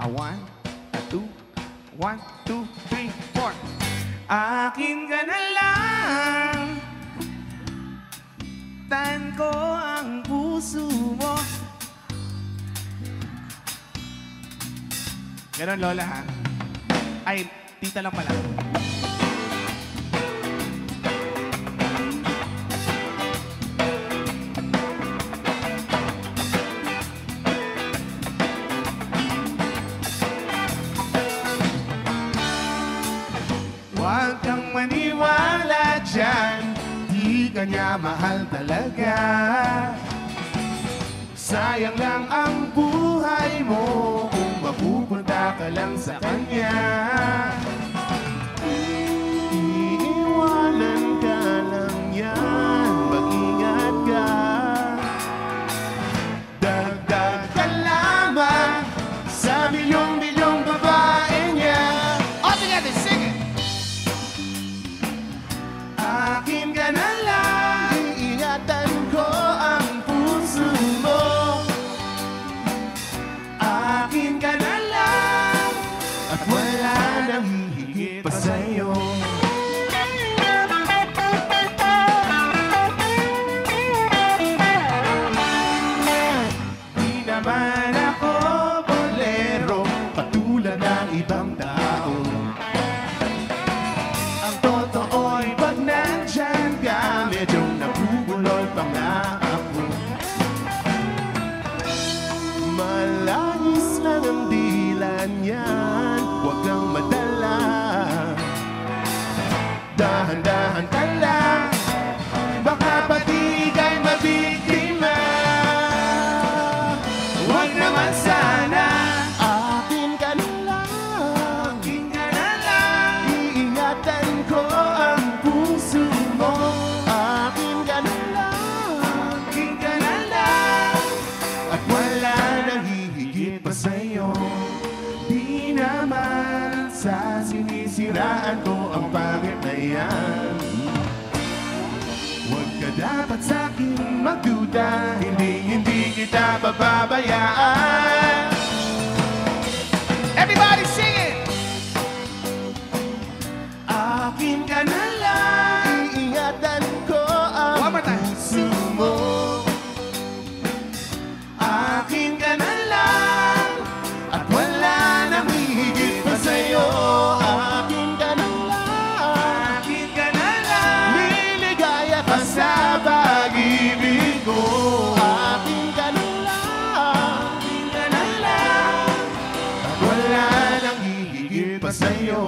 One, two, 1, 2, 3, 4. Akin ka na lang, tan ko ang puso mo. Ganon, Lola, ha? Ay, tita lang pala. Huwag kang maniwala dyan, di ka niya mahal talaga. Sayang lang ang buhay mo kung mapupunta ka lang sa kanya. Iiwanan ka lang yan, mag-ingat ka. Dagdag ka lamang sa milyong-milyong babae niya. All together, sing it! Akin ka na lang, iingatan ko ang puso mo. Akin ka na lang, at wala nang hihigit pa sa'yo. Di naman ako bolero, katulad ng ibang tao. Ang totoo'y pag nandyan ka, medyo nabubulol pa nga ako. Malangis lang ang dila niyan, huwag kang madala. Dahan-dahan ka lang, baka pati ika'y mabiktima. Huwag naman sana. Akin ka na lang, akin ka na lang, iingatan ko ang puso mo. Akin ka na lang, akin ka na lang, at wala nang hihigit pa sa'yo. Di naman sa sinisiraan ko ang pangit na yan. Huwag ka dapat sa'kin magduda, hindi kita pababayaan. Everybody sing it! Akin ka na lang, iingatan ko ang puso mo. Akin ka na lang, at wala nang hihigit pa sa'yo. Akin ka na lang, akin ka na lang, liligaya ka sa pag-ibig ko. Akin ka na lang, akin ka na lang, at wala nang hihigit pa sa'yo.